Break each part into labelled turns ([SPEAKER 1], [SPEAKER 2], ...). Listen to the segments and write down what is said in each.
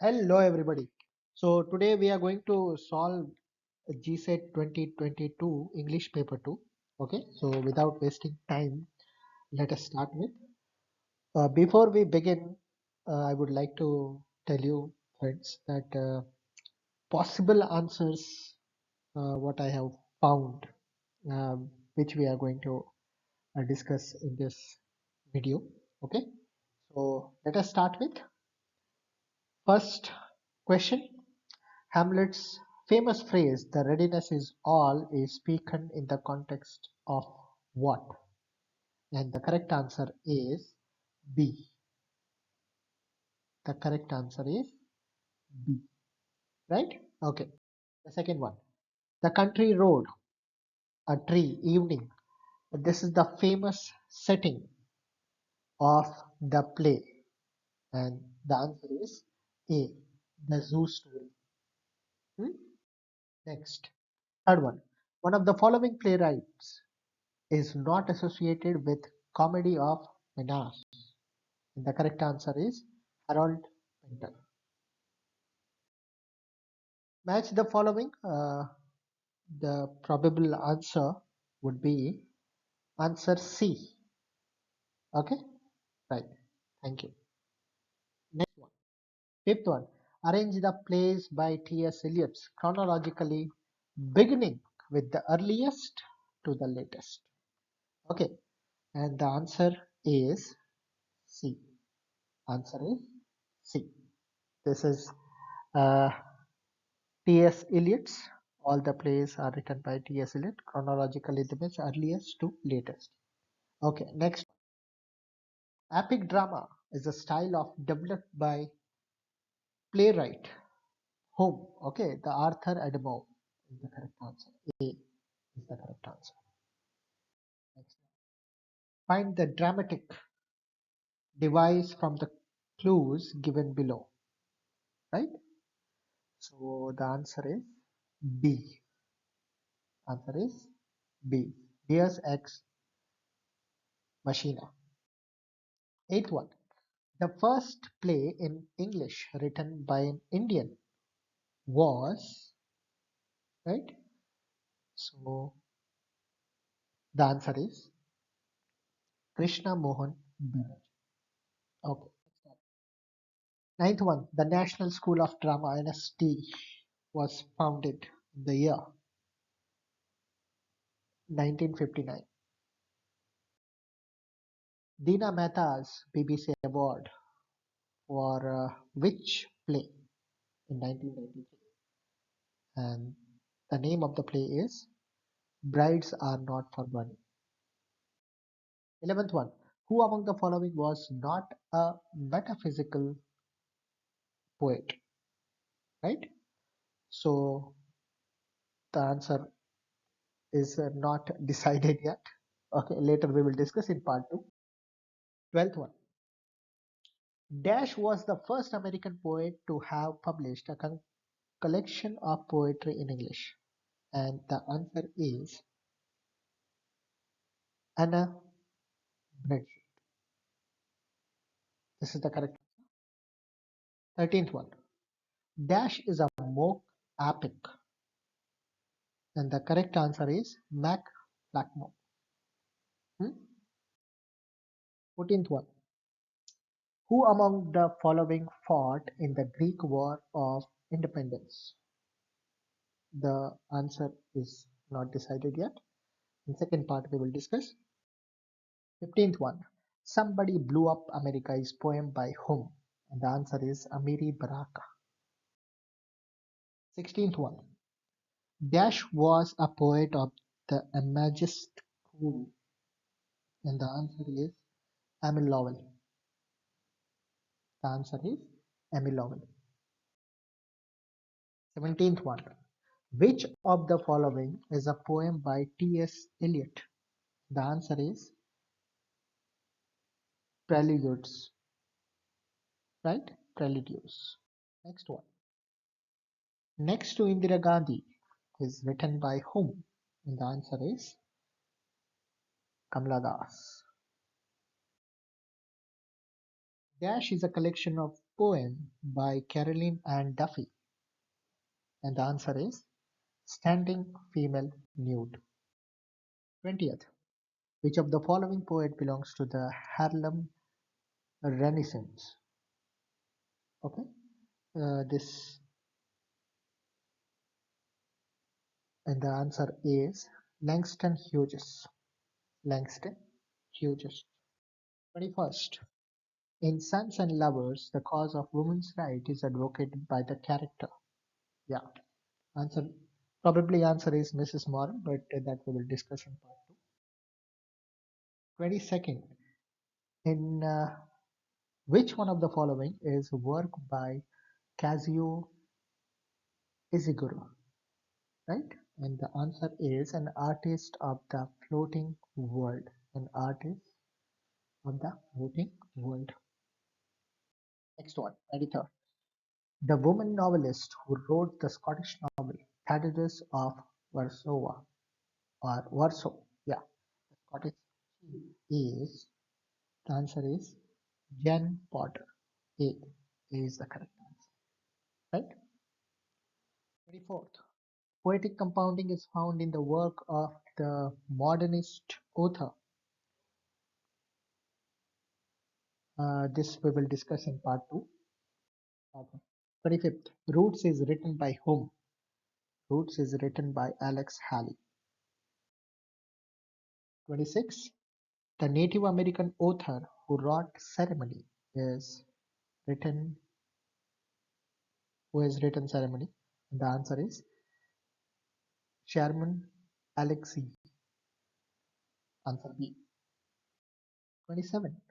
[SPEAKER 1] Hello everybody. So today we are going to solve GSET 2022 English paper 2. Okay, so without wasting time, let us start with. Before we begin, I would like to tell you friends that possible answers what I have found, which we are going to discuss in this video. Okay, so let us start with first question. Hamlet's famous phrase, "the readiness is all," is spoken in the context of what? And the correct answer is B. The correct answer is B. Right? Okay. The second one. The country road, a tree, evening. This is the famous setting of the play. And the answer is A. The zoo story. Hmm? Next. Third one. One of the following playwrights is not associated with comedy of menace. And the correct answer is Harold Pinter. Match the following. The probable answer would be answer C. Okay, right. Thank you. Next one. Fifth one. Arrange the plays by T.S. Eliot chronologically, beginning with the earliest to the latest. Okay, and the answer is C. Answer is C. This is uh, T.S. Eliot's. All the plays are written by T.S. Eliot. Chronologically, the means earliest to latest. Okay, next. Epic drama is a style of developed by playwright whom? Okay, the Arthur Adamo is the correct answer. A is the correct answer. Next. Find the dramatic device from the clues given below. Right? So the answer is B. Answer is B. Deus ex machina. Eighth one. The first play in English written by an Indian was, right? So the answer is Krishna Mohan Baraj. Okay. Ninth one. The National School of Drama (NST) was founded in the year 1959. Dina Mehta's BBC Award for which play in 1993? And the name of the play is Brides Are Not for Money. 11th one. Who among the following was not a metaphysical poet? Right? So the answer is not decided yet. Okay, later we will discuss in part 2. 12th one. Dash was the first American poet to have published a collection of poetry in English. And the answer is Anna Bradford. This is the correct. 13th one. Dash is a mock epic. And the correct answer is Mac Blackmore. 14th one. Who among the following fought in the Greek War of Independence? The answer is not decided yet. In second part we will discuss. 15th one. Somebody Blew Up America is poem by whom? And the answer is Amiri Baraka. 16th one. Dash was a poet of the Imaginist school. And the answer is Emil Lowell. The answer is Emil Lowell. 17th one. Which of the following is a poem by T.S. Eliot? The answer is Preludes. Right? Preludes. Next one. Next to Indira Gandhi is written by whom? And the answer is Kamala Das. Dash is a collection of poem by Caroline Ann Duffy? And the answer is Standing Female Nude. 20th. Which of the following poet belongs to the Harlem Renaissance? Okay. This and the answer is Langston Hughes. Langston Hughes. 21st. In Sons and Lovers, the cause of women's right is advocated by the character. Yeah. Answer probably answer is Mrs. Morel, but that we will discuss in part two. 22nd. In which one of the following is work by Kazuo Ishiguro? Right? And the answer is an artist of the floating world. An artist of the floating world. Next one, 23rd. The woman novelist who wrote the Scottish novel Thaddeus of Warsaw or Warsaw. Yeah, the Scottish is the answer is Jen Potter. A is the correct answer. Right? 24th. Poetic compounding is found in the work of the modernist author. This we will discuss in part 2. Okay. 25th. Roots is written by whom? Roots is written by Alex Haley. 26. The Native American author who wrote Ceremony is written who has written Ceremony? And the answer is Sherman Alexie. Answer B. 27.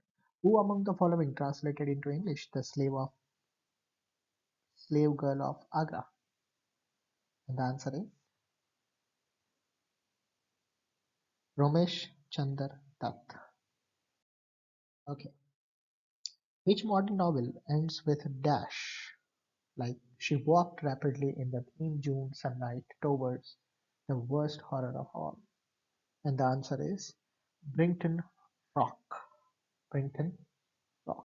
[SPEAKER 1] Who among the following translated into English the slave girl of Agra? And the answer is Romesh Chandra Dutt. Okay. Which modern novel ends with a dash? Like she walked rapidly in the thin June sunlight towards the worst horror of all. And the answer is Brinton Rock. Brinton Rock.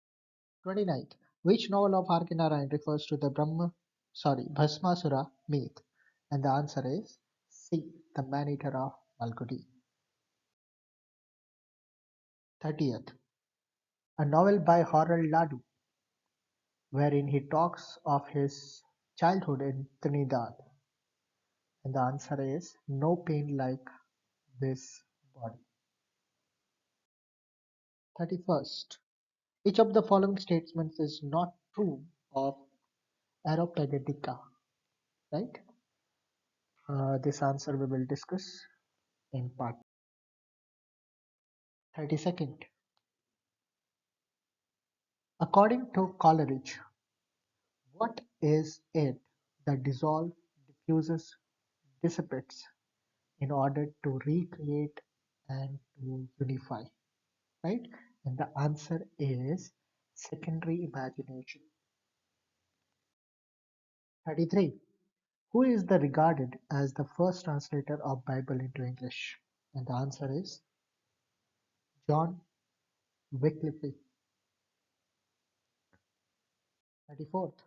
[SPEAKER 1] 29th. Which novel of R.K. Narayan refers to the Bhasmasura myth? And the answer is C. The Man-Eater of Malgudi. 30th. A novel by Harold Ladu, wherein he talks of his childhood in Trinidad. And the answer is No Pain Like This Body. 31st. Which of the following statements is not true of Aeropagitica? Right? This answer we will discuss in part 32nd. According to Coleridge, what is it that dissolves, diffuses, dissipates in order to recreate and to unify? Right? And the answer is secondary imagination. 33. Who is the regarded as the first translator of Bible into English? And the answer is John Wycliffe. 34th.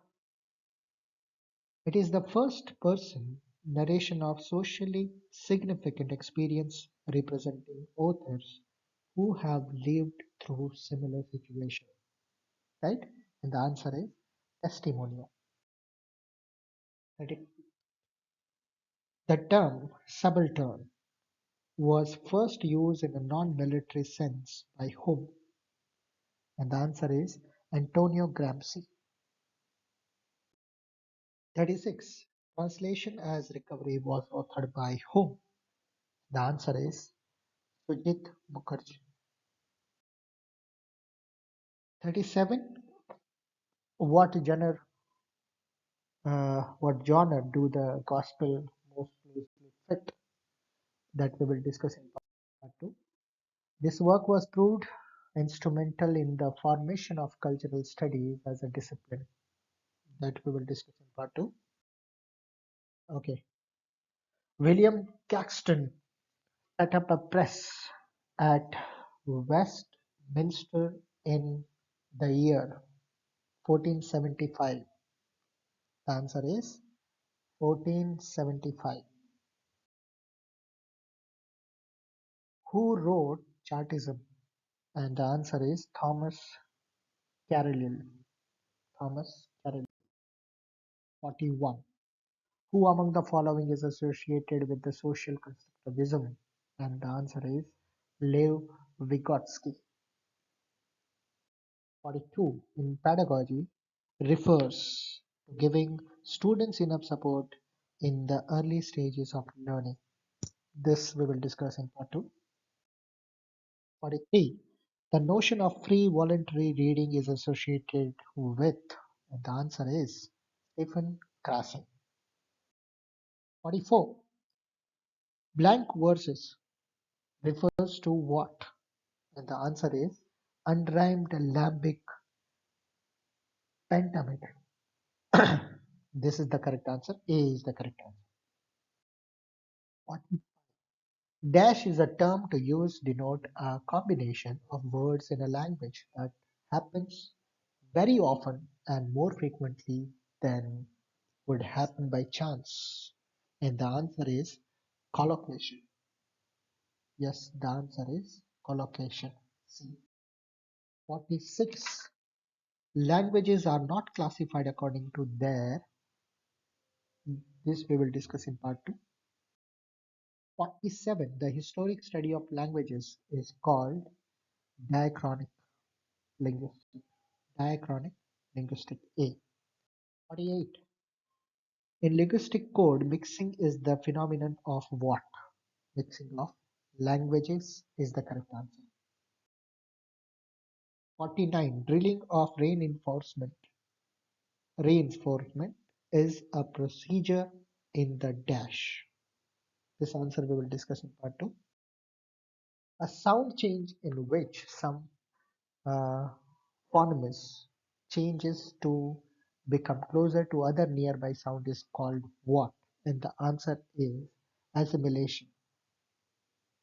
[SPEAKER 1] It is the first person narration of socially significant experience representing authors who have lived through similar situations. Right? And the answer is testimonio. 30. The term subaltern was first used in a non-military sense by whom? And the answer is Antonio Gramsci. 36. Translation as Recovery was authored by whom? The answer is Sujit Mukherjee. 37. What genre do the gospel most closely fit? That we will discuss in part 2. This work was proved instrumental in the formation of cultural studies as a discipline. That we will discuss in part 2. Okay. William Caxton set up a press at Westminster in the year 1475. The answer is 1475. Who wrote Chartism? And the answer is Thomas Carlyle. Thomas Carlyle. 41. Who among the following is associated with the social constructivism? And the answer is Lev Vygotsky. 42. In pedagogy, refers to giving students enough support in the early stages of learning. This we will discuss in part 2. 43. The notion of free voluntary reading is associated with, and the answer is Stephen Krashen. 44. Blank verses refers to what? And the answer is unrhymed lambic pentameter. This is the correct answer. A is the correct answer. 40. Dash is a term to use denote a combination of words in a language that happens very often and more frequently than would happen by chance. And the answer is collocation. Yes, the answer is collocation. C. 46. Languages are not classified according to their. This we will discuss in part 2. 47. The historic study of languages is called diachronic linguistic. Diachronic linguistic A. 48. In linguistic code, mixing is the phenomenon of what? Mixing of languages is the correct answer. 49. Drilling of reinforcement is a procedure in the dash. This answer we will discuss in part 2. A sound change in which some uh, phonemes changes to become closer to other nearby sound is called what? And the answer is assimilation.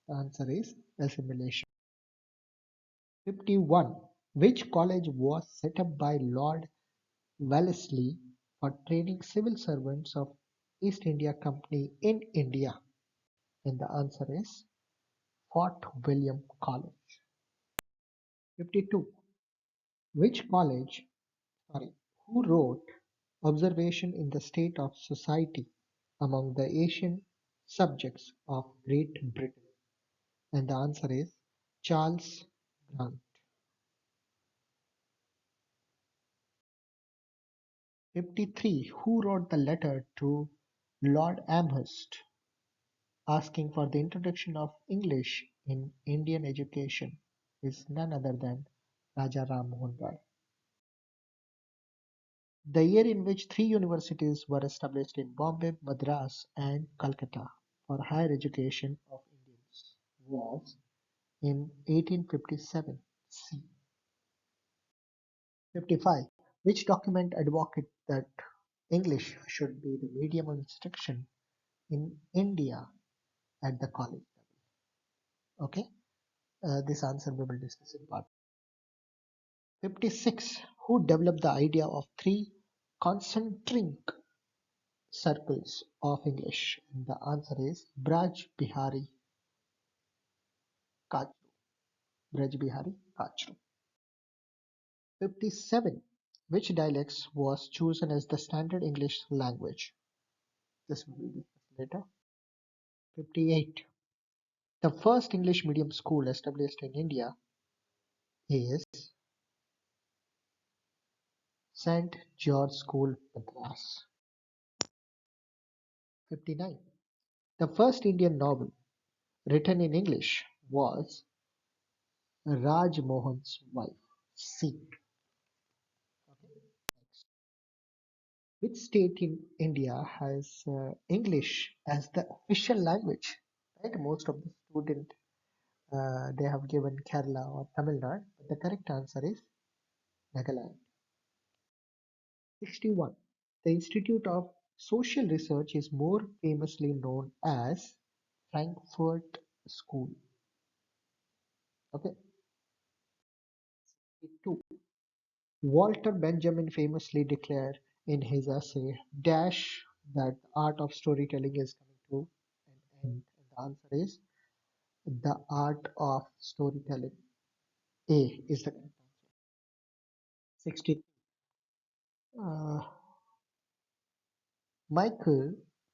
[SPEAKER 1] The answer is assimilation. 51. Which college was set up by Lord Wellesley for training civil servants of East India Company in India? And the answer is Fort William College. 52. Which college, sorry, who wrote Observation in the State of Society among the Asian Subjects of Great Britain? And the answer is Charles Grant. 53. Who wrote the letter to Lord Amherst asking for the introduction of English in Indian education is none other than Raja Ram Mohan Roy. The year in which three universities were established in Bombay, Madras, and Calcutta for higher education of Indians was in 1857. C. 55. Which document advocated that English should be the medium of instruction in India at the college level? Okay, this answer we will discuss in part. 56. Who developed the idea of three concentric circles of English? And the answer is Braj Bihari Kachru. Braj Bihari Kachru. 57. Which dialects was chosen as the standard English language? This will be discussed later. 58. The first English medium school established in India is St. George School, Madras. 59. The first Indian novel written in English was Raj Mohan's Wife. C. Okay. Next. Which state in India has English as the official language? Right? Most of the students they have given Kerala or Tamil Nadu. But the correct answer is Nagaland. 61. The Institute of Social Research is more famously known as Frankfurt School. Okay. 62. Walter Benjamin famously declared in his essay Dash that the art of storytelling is coming to an end. The answer is the art of storytelling. A is the correct answer. 60. Uh, Michael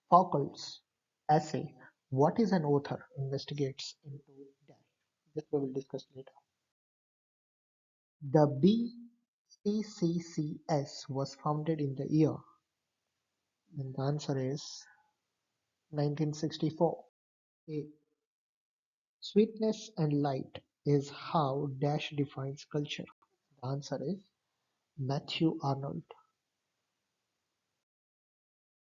[SPEAKER 1] Foucault's essay What is an Author investigates into dash. This we will discuss later. The BCCCS was founded in the year, and the answer is 1964. A. Sweetness and light is how Dash defines culture. The answer is Matthew Arnold.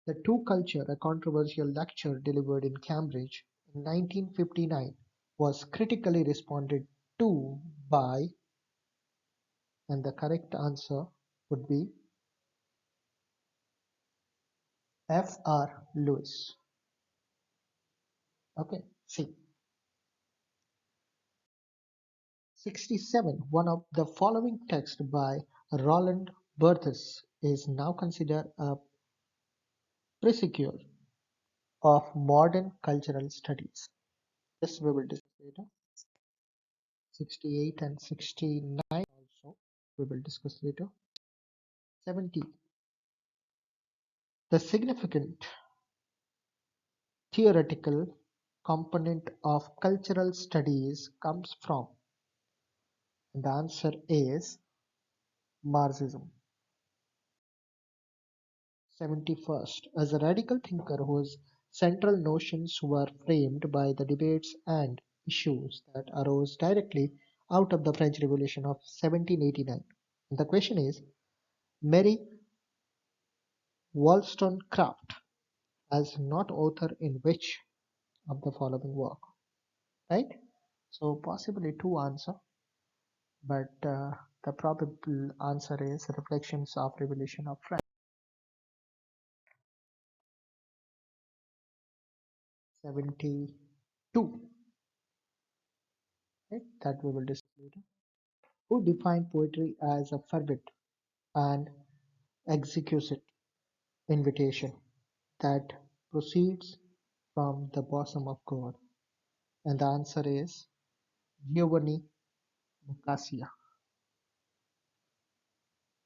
[SPEAKER 1] The To Culture, a controversial lecture delivered in Cambridge in 1959, was critically responded to by, and the correct answer would be F. R. Lewis. Okay, C. 67. One of the following texts by Roland Barthes is now considered a precursor of modern cultural studies. This we will discuss later. 68 and 69 also we will discuss later. 70. The significant theoretical component of cultural studies comes from, and the answer is Marxism. 71st. As a radical thinker whose central notions were framed by the debates and issues that arose directly out of the French Revolution of 1789. The question is, Mary Wollstonecraft as not author in which of the following work, right? So possibly two answer, but the probable answer is Reflections of Revolution of France. 72, right? That we will discuss later. Who defined poetry as a fervid and exquisite invitation that proceeds from the bosom of God? And the answer is Giovanni Boccaccio.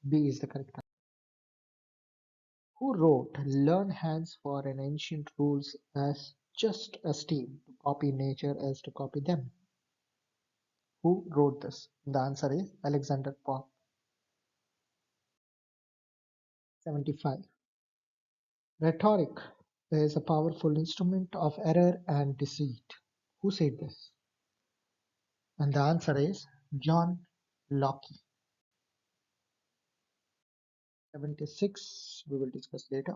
[SPEAKER 1] B is the correct answer. Who wrote "Learn hands for an ancient rules as just esteem to copy nature as to copy them"? Who wrote this? The answer is Alexander Pope. 75. Rhetoric is a powerful instrument of error and deceit. Who said this? And the answer is John Locke. 76 we will discuss later.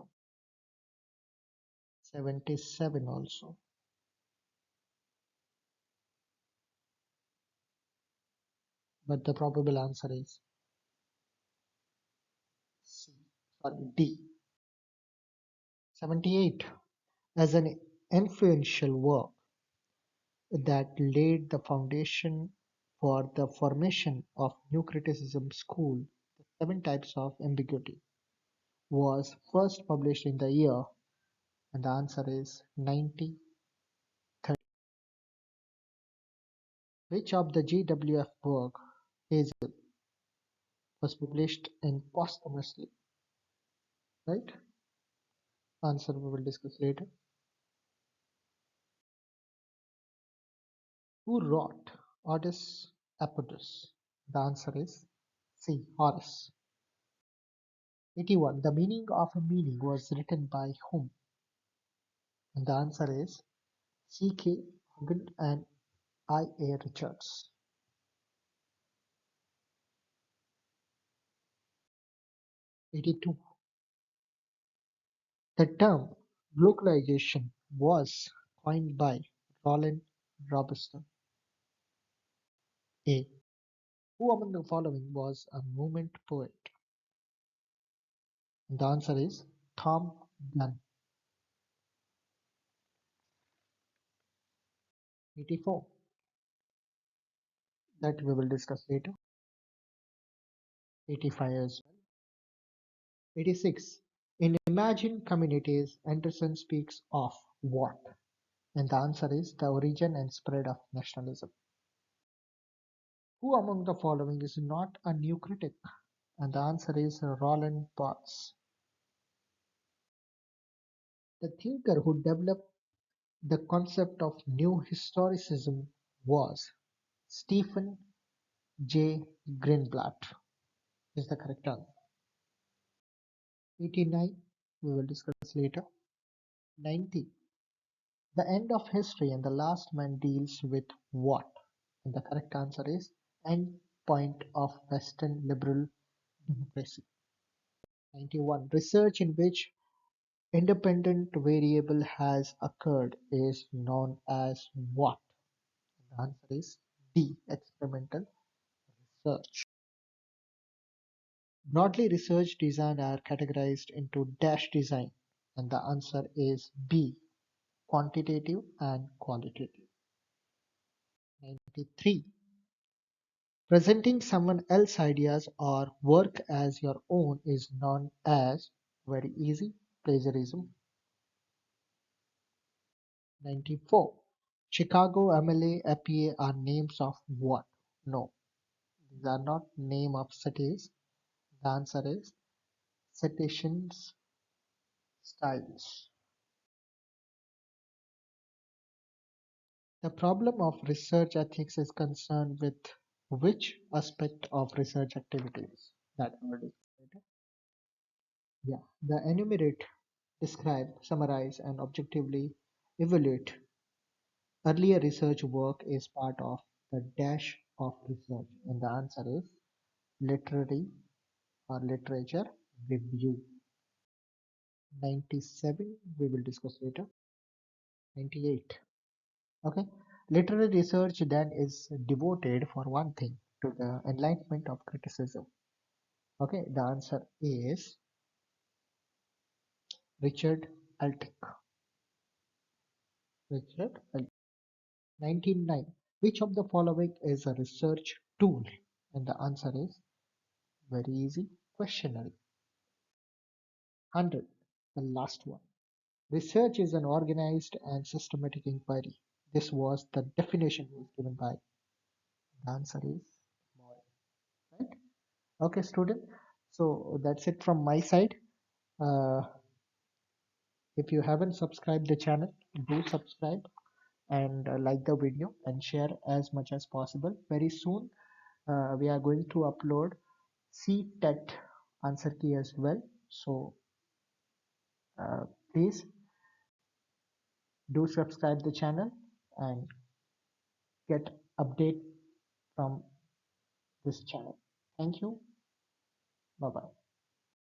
[SPEAKER 1] 77 also. But the probable answer is C. Sorry, D. 78. As an influential work that laid the foundation for the formation of new criticism school, the Seven Types of Ambiguity was first published in the year, and the answer is 1930. Which of the G.W.F work Hazel was published in posthumously? Right? Answer we will discuss later. Who wrote Odes Apodus? The answer is C. Horace. 81. The meaning of a meaning was written by whom? And the answer is C. K. Hogan and I. A. Richards. 82. The term globalization was coined by Roland Robinson. A. Who among the following was a movement poet? And the answer is Tom Gunn. 84. That we will discuss later. 85 as well. 86. In Imagine Communities, Anderson speaks of what? And the answer is the origin and spread of nationalism. Who among the following is not a new critic? And the answer is Roland Barthes. The thinker who developed the concept of new historicism was Stephen J. Greenblatt. Is the correct answer. 89. We will discuss later. 90. The end of history and the last man deals with what? And the correct answer is end point of Western liberal democracy. 91. Research in which independent variable has occurred is known as what? The answer is D. Experimental research. Broadly, research design are categorized into dash design, and the answer is B. Quantitative and qualitative. 93. Presenting someone else's ideas or work as your own is known as very easy plagiarism. 94. Chicago, MLA, APA are names of what? No, these are not name of cities. The answer is citations styles. The problem of research ethics is concerned with which aspect of research activities that word is later. Yeah, the enumerate, describe, summarize, and objectively evaluate earlier research work is part of the dash of research, and the answer is literary or literature review. 97 we will discuss later. 98. Okay. Literary research then is devoted for one thing to the enlightenment of criticism. Okay, the answer is Richard Altick. Richard Altick. 99. Which of the following is a research tool? And the answer is very easy, questionnaire. 100. The last one. Research is an organized and systematic inquiry. This was the definition was given by. The answer is Morel. Right? Okay, student. So that's it from my side. Uh, if you haven't subscribed the channel, do subscribe and like the video and share as much as possible. Very soon, we are going to upload CTET answer key as well. So please do subscribe the channel and get update from this channel. Thank you. Bye bye.